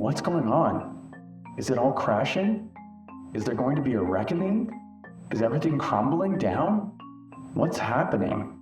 What's going on? Is it all crashing? Is there going to be a reckoning? Is everything crumbling down? What's happening?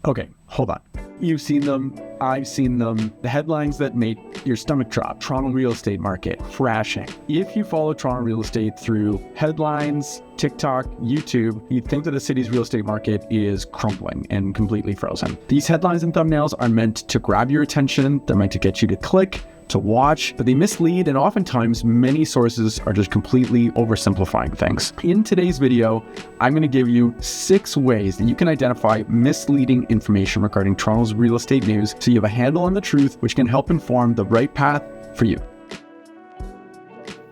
Okay, hold on. You've seen them, I've seen them. The headlines that make your stomach drop. Toronto real estate market crashing. If you follow Toronto real estate through headlines, TikTok, YouTube, you'd think that the city's real estate market is crumbling and completely frozen. These headlines and thumbnails are meant to grab your attention. They're meant to get you to click, to watch, but they mislead, and oftentimes many sources are just completely oversimplifying things. In today's video, I'm going to give you 6 ways that you can identify misleading information regarding Toronto's real estate news so you have a handle on the truth, which can help inform the right path for you.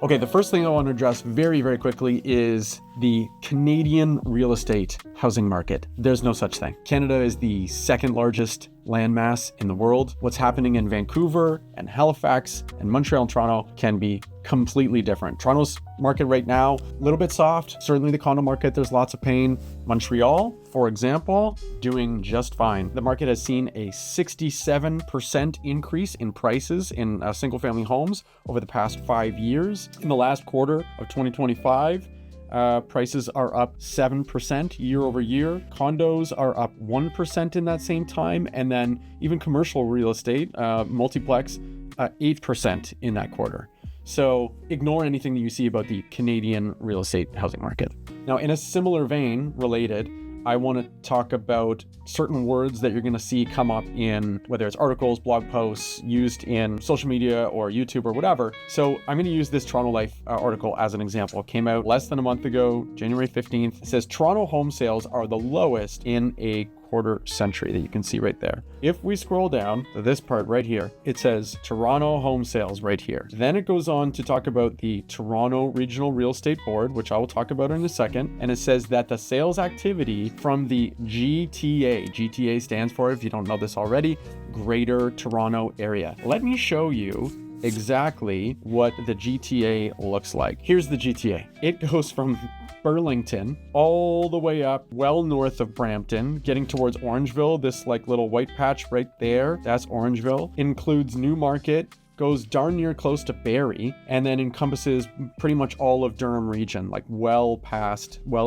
Okay, the first thing I want to address very, very quickly is the Canadian real estate housing market. There's no such thing. Canada is the second largest landmass in the world. What's happening in Vancouver and Halifax and Montreal and Toronto can be completely different. Toronto's market right now, a little bit soft. Certainly the condo market, there's lots of pain. Montreal, for example, doing just fine. The market has seen a 67% increase in prices in single family homes over the past 5 years. In the last quarter of 2025, prices are up 7% year over year. Condos are up 1% in that same time. And then even commercial real estate, multiplex, 8% in that quarter. So ignore anything that you see about the Canadian real estate housing market. Now, in a similar vein, related, I want to talk about certain words that you're going to see come up in whether it's articles, blog posts, used in social media or YouTube or whatever. So I'm going to use this Toronto Life article as an example. It came out less than a month ago, January 15th. It says Toronto home sales are the lowest in a quarter century, that you can see right there. If we scroll down to this part right here, it says Toronto home sales right here. Then it goes on to talk about the Toronto Regional Real Estate Board, which I will talk about in a second. And it says that the sales activity from the GTA stands for, if you don't know this already, Greater Toronto Area. Let me show you exactly what the GTA looks like. Here's the GTA. It goes from Burlington all the way up well north of Brampton, getting towards Orangeville. This like little white patch right there, that's Orangeville. Includes Newmarket, goes darn near close to Barrie, and then encompasses pretty much all of Durham region, like well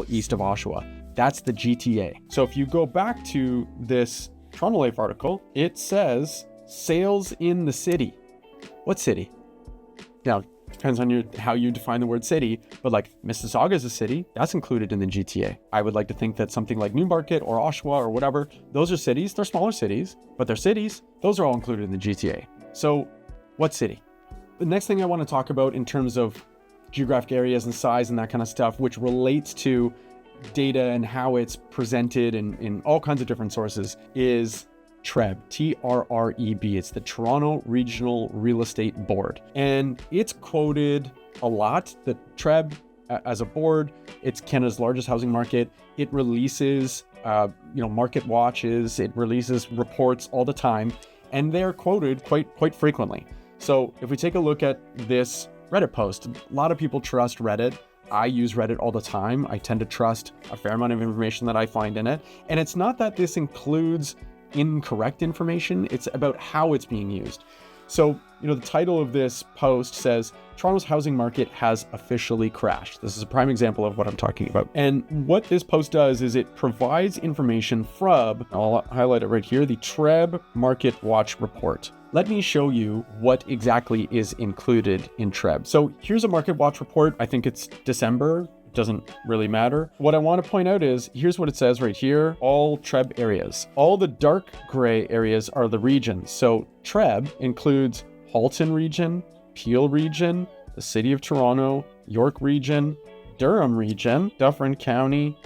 east of Oshawa. That's the GTA. So if you go back to this Toronto Life article, it says sales in the city. What city? Now, depends on how you define the word city, but like Mississauga is a city, that's included in the GTA. I would like to think that something like Newmarket or Oshawa or whatever, those are cities. They're smaller cities, but they're cities. Those are all included in the GTA. So what city? The next thing I want to talk about in terms of geographic areas and size and that kind of stuff, which relates to data and how it's presented in all kinds of different sources, is TRREB, T-R-R-E-B. It's the Toronto Regional Real Estate Board. And it's quoted a lot. The TRREB as a board, it's Canada's largest housing market. It releases, market watches. It releases reports all the time, and they're quoted quite frequently. So if we take a look at this Reddit post, a lot of people trust Reddit. I use Reddit all the time. I tend to trust a fair amount of information that I find in it. And it's not that this includes incorrect information, it's about how it's being used. So, the title of this post says, Toronto's housing market has officially crashed. This is a prime example of what I'm talking about. And what this post does is it provides information from, I'll highlight it right here, the TRREB Market Watch report. Let me show you what exactly is included in TRREB. So here's a Market Watch report. I think it's December. Doesn't really matter. What I want to point out is, here's what it says right here, all TRREB areas. All the dark gray areas are the regions. So TRREB includes Halton region, Peel region, the City of Toronto, York region, Durham region, Dufferin County,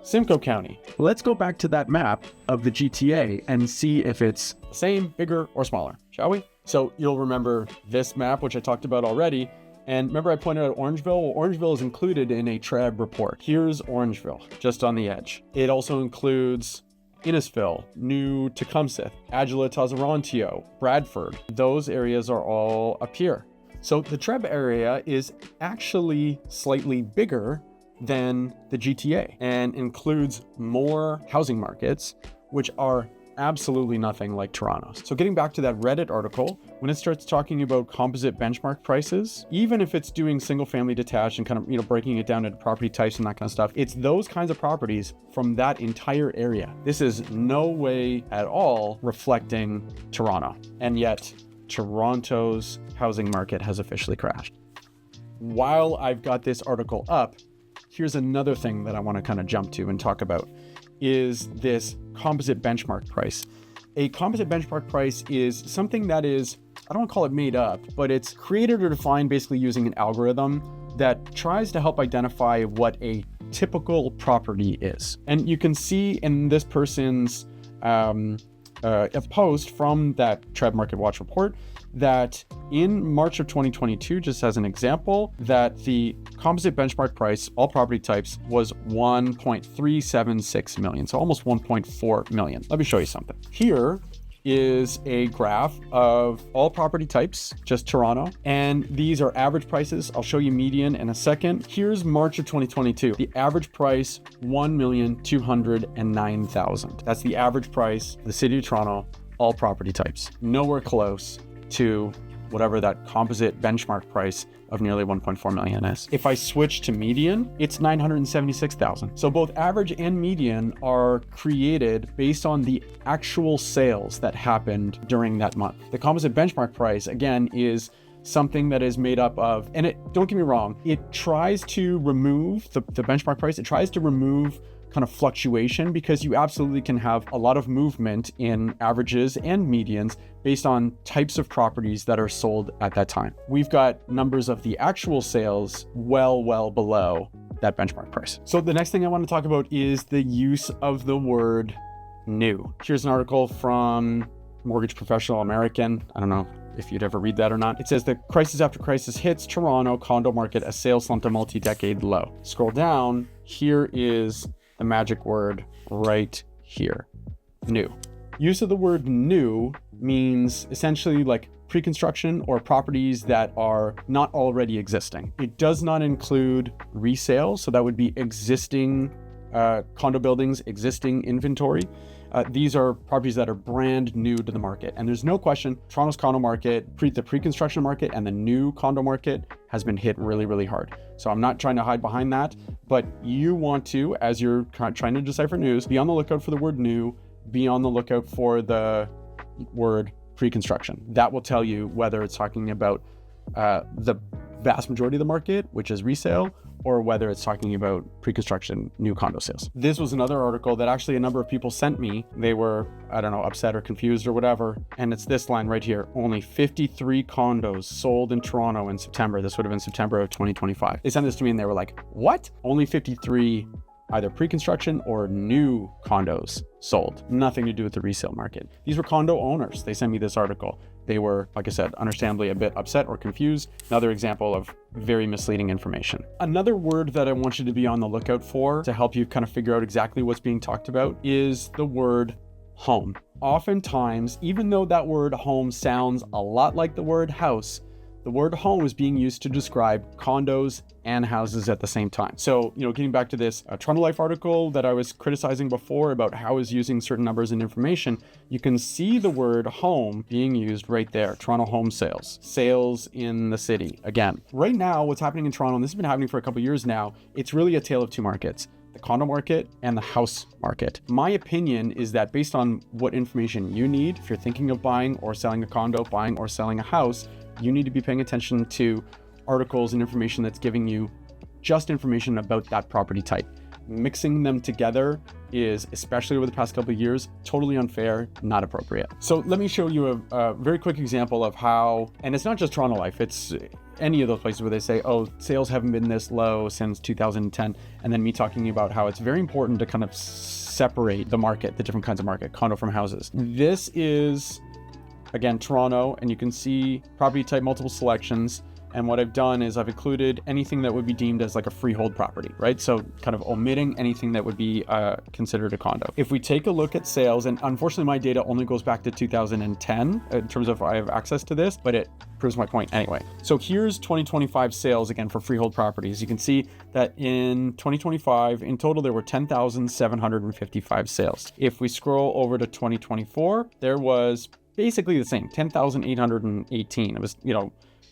Simcoe County. Let's go back to that map of the GTA and see if it's the same, bigger, or smaller, shall we? So you'll remember this map, which I talked about already. And remember I pointed out Orangeville? Well, Orangeville is included in a TRREB report. Here's Orangeville, just on the edge. It also includes Innisfil, New Tecumseth, Agila, Tazarantio, Bradford. Those areas are all up here. So the TRREB area is actually slightly bigger than the GTA and includes more housing markets, which are absolutely nothing like Toronto's. So getting back to that Reddit article, when it starts talking about composite benchmark prices, even if it's doing single family detached and kind of, breaking it down into property types and that kind of stuff, it's those kinds of properties from that entire area. This is no way at all reflecting Toronto. And yet Toronto's housing market has officially crashed. While I've got this article up, here's another thing that I want to kind of jump to and talk about is this composite benchmark price. A composite benchmark price is something that is, I don't want to call it made up, but it's created or defined basically using an algorithm that tries to help identify what a typical property is. And you can see in this person's a post from that TRREB Market Watch report that in March of 2022, just as an example, that the composite benchmark price, all property types, was 1.376 million, so almost 1.4 million. Let me show you something. Here is a graph of all property types, just Toronto, and these are average prices. I'll show you median in a second. Here's March of 2022. The average price, 1,209,000. That's the average price for the city of Toronto, all property types. Nowhere close to whatever that composite benchmark price of nearly 1.4 million is. If I switch to median, it's 976,000. So both average and median are created based on the actual sales that happened during that month. The composite benchmark price, again, is something that is made up of, and don't get me wrong, it tries to remove the benchmark price. It tries to remove kind of fluctuation because you absolutely can have a lot of movement in averages and medians based on types of properties that are sold at that time. We've got numbers of the actual sales well below that benchmark price. So the next thing I want to talk about is the use of the word new. Here's an article from Mortgage Professional American. I don't know if you'd ever read that or not. It says the crisis after crisis hits Toronto condo market as sales slumped a multi-decade low. Scroll down, here is the magic word right here, new. Use of the word new means essentially like pre-construction or properties that are not already existing. It does not include resale, so that would be existing condo buildings, existing inventory. These are properties that are brand new to the market. And there's no question, Toronto's condo market, the pre-construction market and the new condo market has been hit really hard. So I'm not trying to hide behind that, but you want to, as you're trying to decipher news, be on the lookout for the word new, be on the lookout for the word pre-construction. That will tell you whether it's talking about the vast majority of the market, which is resale, or whether it's talking about pre-construction new condo sales. This was another article that actually a number of people sent me. They were, I don't know, upset or confused or whatever. And it's this line right here. Only 53 condos sold in Toronto in September. This would have been September of 2025. They sent this to me and they were like, what? Only 53 either pre-construction or new condos sold. Nothing to do with the resale market. These were condo owners. They sent me this article. They were, like I said, understandably a bit upset or confused. Another example of very misleading information. Another word that I want you to be on the lookout for to help you kind of figure out exactly what's being talked about is the word home. Oftentimes, even though that word home sounds a lot like the word house, the word home is being used to describe condos and houses at the same time. So, getting back to this Toronto Life article that I was criticizing before about how it's using certain numbers and information, you can see the word home being used right there. Toronto home sales in the city. Again, right now, what's happening in Toronto, and this has been happening for a couple of years now, it's really a tale of two markets. The condo market and the house market. My opinion is that based on what information you need, if you're thinking of buying or selling a condo, buying or selling a house, you need to be paying attention to articles and information that's giving you just information about that property type. Mixing them together is, especially over the past couple of years, totally unfair, not appropriate. So let me show you a very quick example of how, and it's not just Toronto Life, it's any of those places where they say, oh, sales haven't been this low since 2010, and then me talking about how it's very important to kind of separate the market, the different kinds of market, condo from houses. This is, again, Toronto, and you can see property type, multiple selections. And what I've done is I've included anything that would be deemed as like a freehold property, right? So kind of omitting anything that would be considered a condo. If we take a look at sales, and unfortunately my data only goes back to 2010 in terms of I have access to this, but it proves my point anyway. So here's 2025 sales again for freehold properties. You can see that in 2025, in total, there were 10,755 sales. If we scroll over to 2024, there was basically the same, 10,818. It was,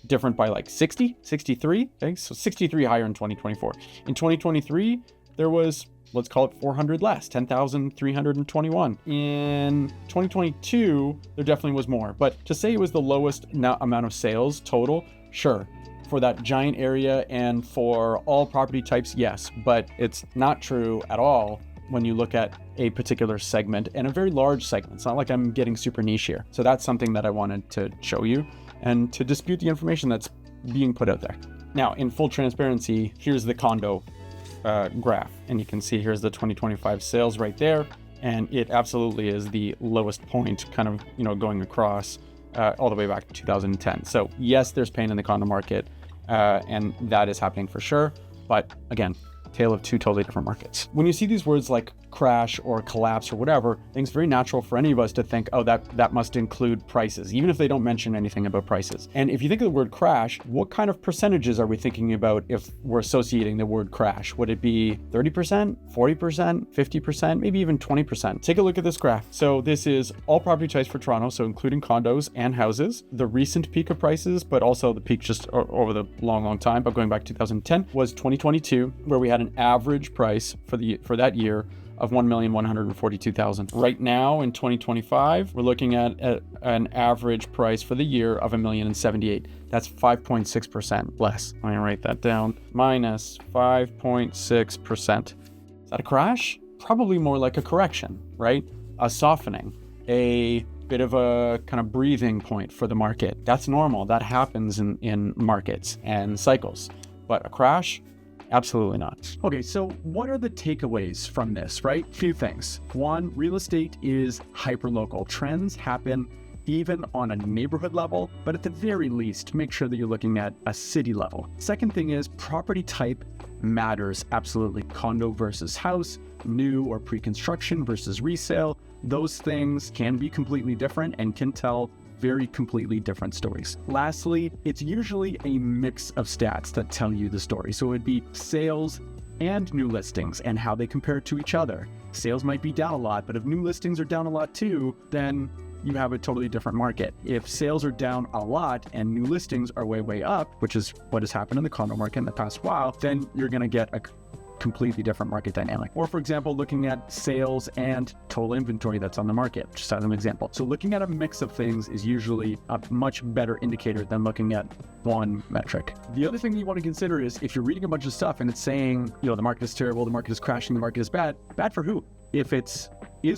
different by like 60, 63. Okay, so 63 higher in 2024. In 2023, there was, let's call it 400 less, 10,321. In 2022, there definitely was more. But to say it was the lowest amount of sales total, sure. For that giant area and for all property types, yes. But it's not true at all when you look at a particular segment, and a very large segment. It's not like I'm getting super niche here. So that's something that I wanted to show you and to dispute the information that's being put out there. Now, in full transparency, here's the condo graph, and you can see here's the 2025 sales right there, and it absolutely is the lowest point, kind of going across all the way back to 2010. So yes, there's pain in the condo market, and that is happening for sure. But again, tale of two totally different markets. When you see these words like crash or collapse or whatever, I think it's very natural for any of us to think, oh, that must include prices, even if they don't mention anything about prices. And if you think of the word crash, what kind of percentages are we thinking about if we're associating the word crash? Would it be 30%, 40%, 50%, maybe even 20%? Take a look at this graph. So this is all property types for Toronto, so including condos and houses. The recent peak of prices, but also the peak just over the long time, but going back to 2010, was 2022, where we had an average price for that year of $1,142,000. Right now in 2025, we're looking at an average price for the year of $1,078,000. That's 5.6% less. Let me write that down. Minus 5.6%. Is that a crash? Probably more like a correction, right? A softening, a bit of a kind of breathing point for the market. That's normal. That happens in markets and cycles. But a crash? Absolutely not. Okay, so what are the takeaways from this, right? Few things. One, real estate is hyperlocal. Trends happen even on a neighborhood level, but at the very least, make sure that you're looking at a city level. Second thing is property type matters absolutely. Condo versus house, new or pre-construction versus resale. Those things can be completely different and can tell very completely different stories. Lastly, it's usually a mix of stats that tell you the story. So it would be sales and new listings and how they compare to each other. Sales might be down a lot, but if new listings are down a lot too, then you have a totally different market. If sales are down a lot and new listings are way up, which is what has happened in the condo market in the past while, then you're gonna get a completely different market dynamic. Or for example, looking at sales and total inventory that's on the market, just as an example. So looking at a mix of things is usually a much better indicator than looking at one metric. The other thing that you want to consider is if you're reading a bunch of stuff and it's saying, the market is terrible, the market is crashing, the market is bad for who? If it's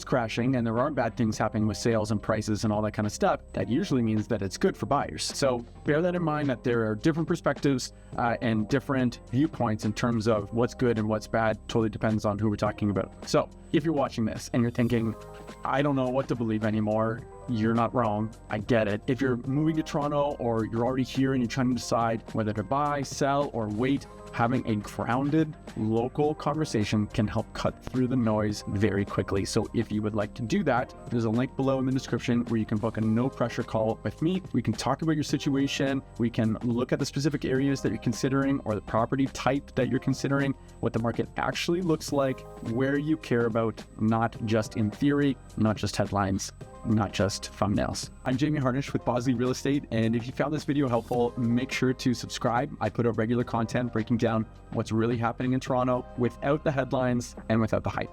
crashing and there are bad things happening with sales and prices and all that kind of stuff, that usually means that it's good for buyers. So bear that in mind, that there are different perspectives and different viewpoints in terms of what's good and what's bad. Totally depends on who we're talking about. So if you're watching this and you're thinking, I don't know what to believe anymore, you're not wrong. I get it. If you're moving to Toronto or you're already here and you're trying to decide whether to buy, sell, or wait, having a grounded local conversation can help cut through the noise very quickly. So if you would like to do that, there's a link below in the description where you can book a no pressure call with me. We can talk about your situation. We can look at the specific areas that you're considering or the property type that you're considering, what the market actually looks like, where you care about, not just in theory, not just headlines, not just thumbnails. I'm Jamie Harnish with Bosley Real Estate, and if you found this video helpful, make sure to subscribe. I put out regular content breaking down what's really happening in Toronto without the headlines and without the hype.